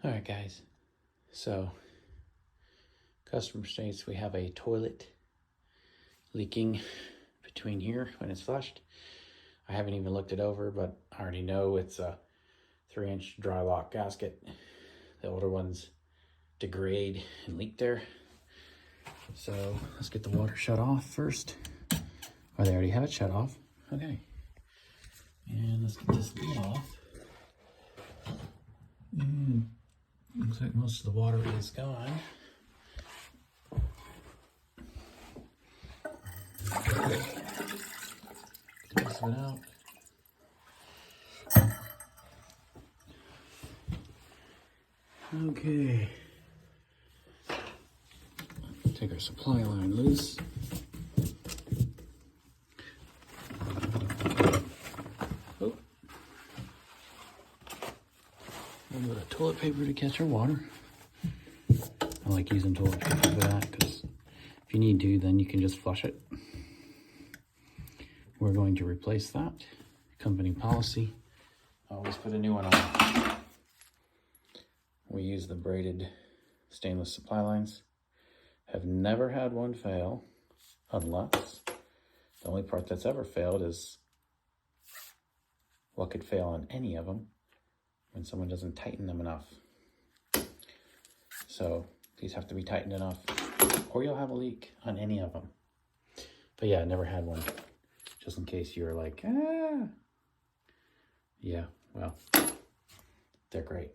All right, guys. So, customer states we have a toilet leaking between here when it's flushed. I haven't even looked it over, but I already know it's a 3-inch Drylock gasket. The older ones degrade and leak there. So let's get the water shut off first. Oh, they already have it shut off. Okay. And let's get this lid off. And looks like most of the water is gone. This one out. Okay. Take our supply line loose. Oh. A little bit of toilet paper to catch our water. I like using toilet paper for that because if you need to, then you can just flush it. We're going to replace that. Company policy. Always put a new one on. We use the braided stainless supply lines. Have never had one fail, unless the only part that's ever failed is what could fail on any of them when someone doesn't tighten them enough. So these have to be tightened enough or you'll have a leak on any of them. But yeah, I never had one. Just in case you're like, ah. Yeah, well, they're great.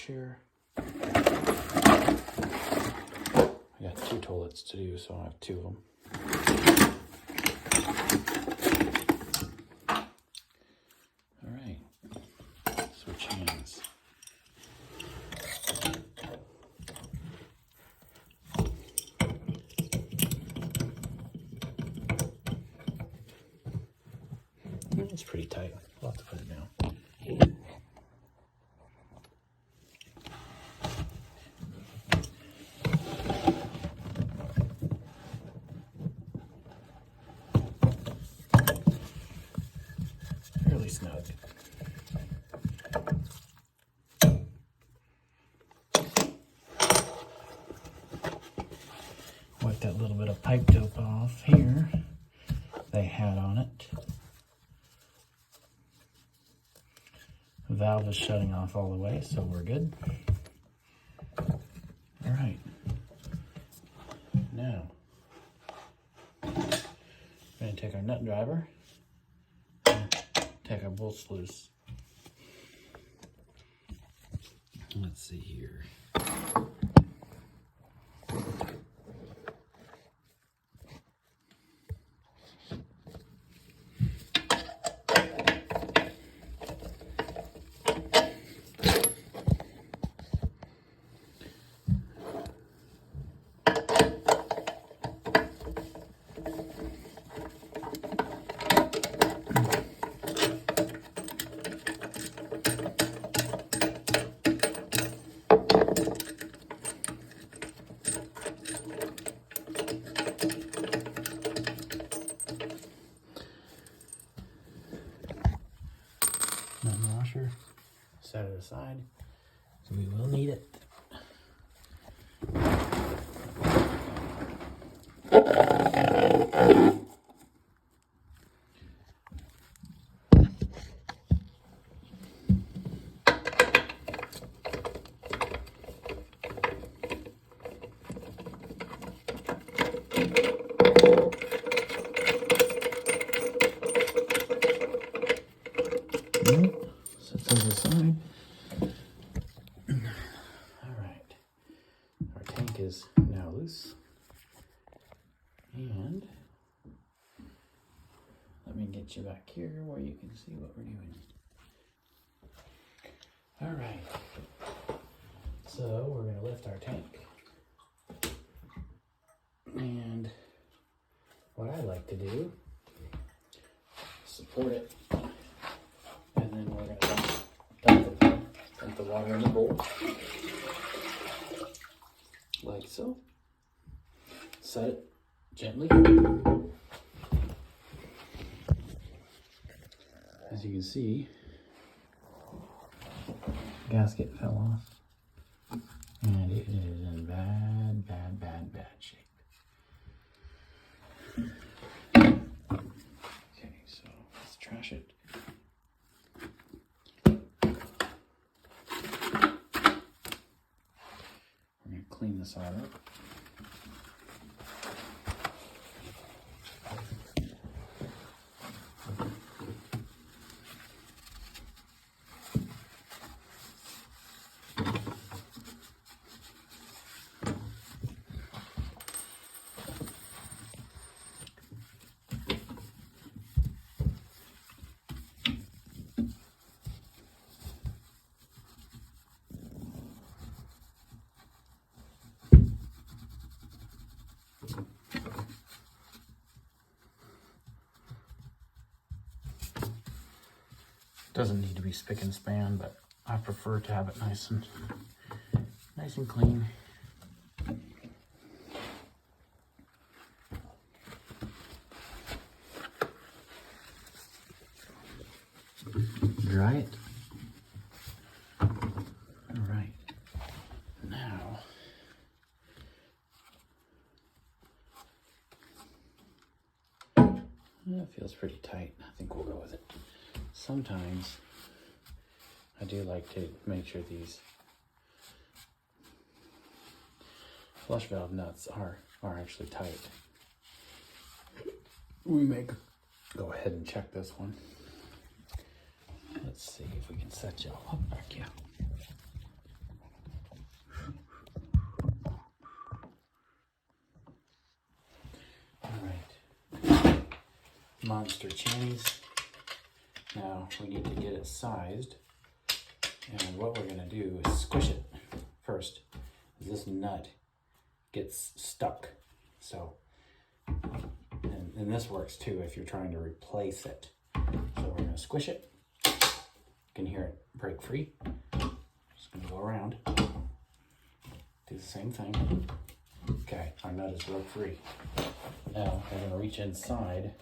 Here. I got 2 toilets to do, so I have 2 of them. All right, switch hands. It's pretty tight. I'll have to put it down. Fairly snug. Wipe that little bit of pipe dope off here they had on it. The valve is shutting off all the way, so we're good. All right. Now, we're going to take our nut driver and take our bolts loose. Let's see here. Nut washer, set it aside, so we will need it. Set those aside. All right, our tank is now loose. And let me get you back here where you can see what we're doing. All right, so we're going to lift our tank. And what I like to do is support it. And then we're going to dump the water in the bowl. Like so. Set it gently. As you can see, gasket fell off and it is in bad shape. Okay, so let's trash it. We're gonna clean this all up. Doesn't need to be spick and span, but I prefer to have it nice and clean. Dry it. All right. Now, that feels pretty tight. I think we'll go with it. Sometimes I do like to make sure these flush valve nuts are actually tight. We may go ahead and check this one. Let's see if we can set you all up back here. All right, monster chains. Now we need to get it sized, and what we're gonna do is squish it first. This nut gets stuck, so and this works too if you're trying to replace it. So we're gonna squish it. You can hear it break free. Just gonna go around, do the same thing. Okay, our nut is broke free. Now we're gonna reach inside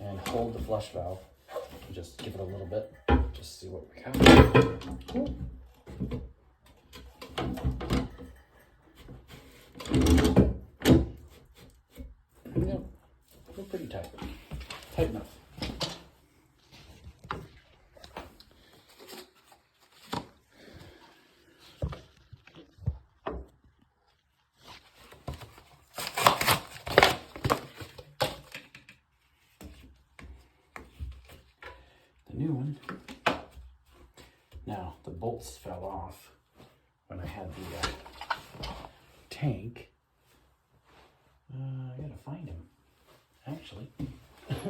and hold the flush valve. Just give it a little bit, just see what we have. Yep, we're pretty tight. Tight enough. New one. Now the bolts fell off when I had the tank. I gotta find them. Actually, what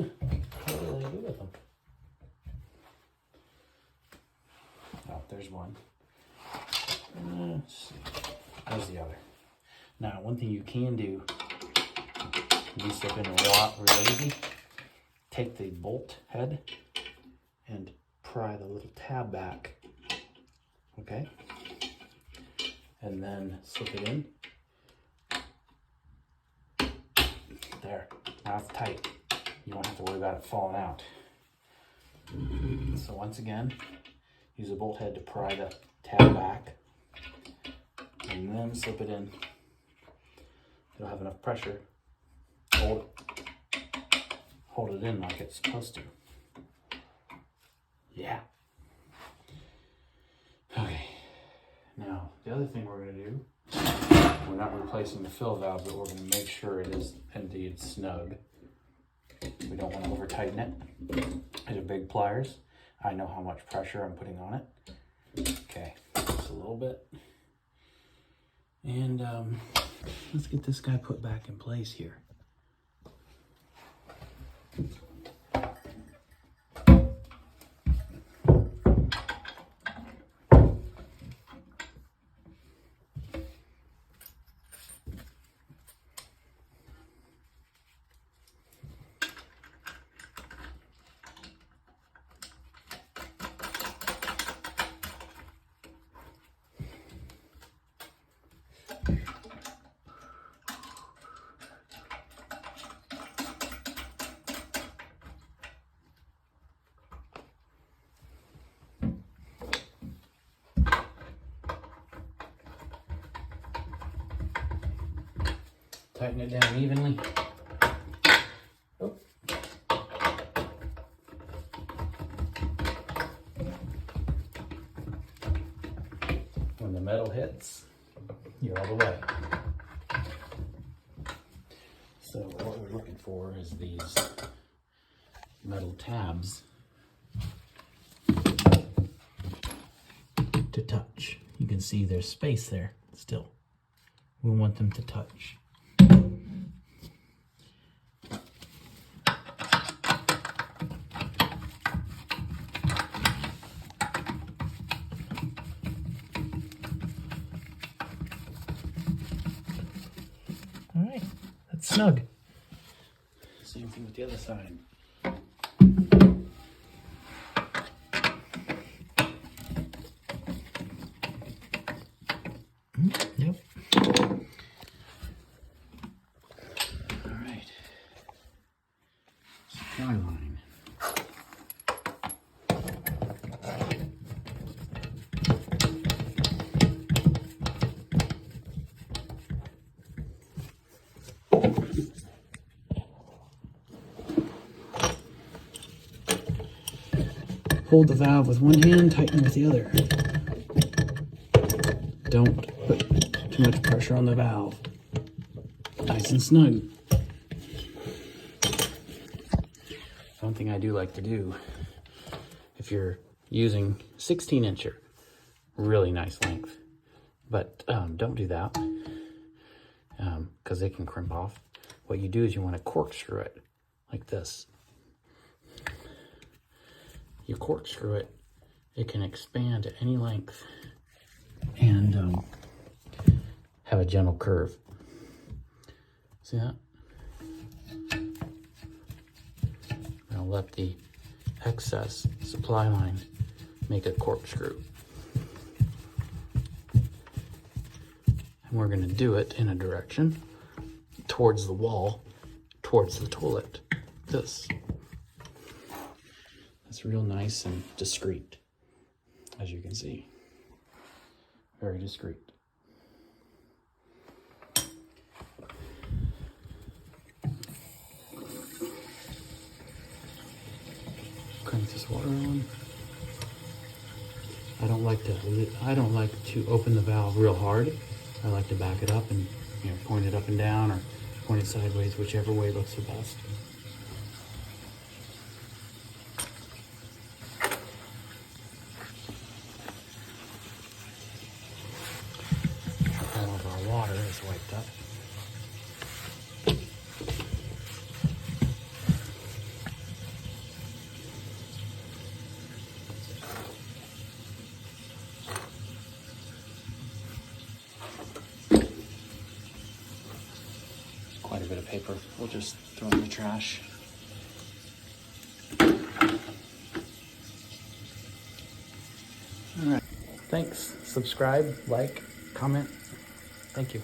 did I do with them? Oh, there's one. Let's see. There's the other. Now, one thing you can do, if you step in a lot real easy, take the bolt head and pry the little tab back, okay? And then slip it in. There, now it's tight. You won't have to worry about it falling out. So once again, use the bolt head to pry the tab back, and then slip it in. It'll have enough pressure. Hold it in like it's supposed to. Yeah. Okay. Now, the other thing we're going to do, we're not replacing the fill valve, but we're going to make sure it is indeed snug. We don't want to over tighten it. These are big pliers. I know how much pressure I'm putting on it. Okay, just a little bit. And let's get this guy put back in place here. Tighten it down evenly. Oh. When the metal hits, you're all the way. So what we're looking for is these metal tabs to touch. You can see there's space there still. We want them to touch. All right, that's snug. Same thing with the other side. Yep. All right. Supply line. Hold the valve with one hand, tighten with the other. Don't put too much pressure on the valve. Nice and snug. One thing I do like to do, if you're using 16-incher, really nice length, but don't do that because they can crimp off. What you do is you want to corkscrew it like this. You corkscrew it, it can expand to any length and have a gentle curve. See that? I'll let the excess supply line make a corkscrew. And we're going to do it in a direction towards the wall, towards the toilet. This. It's real nice and discreet, as you can see. Very discreet. Crank this water on. I don't like to open the valve real hard. I like to back it up and point it up and down or point it sideways, whichever way looks the best. All of our water is wiped up. Quite a bit of paper. We'll just throw it in the trash. All right. Thanks. Subscribe, like, comment. Thank you.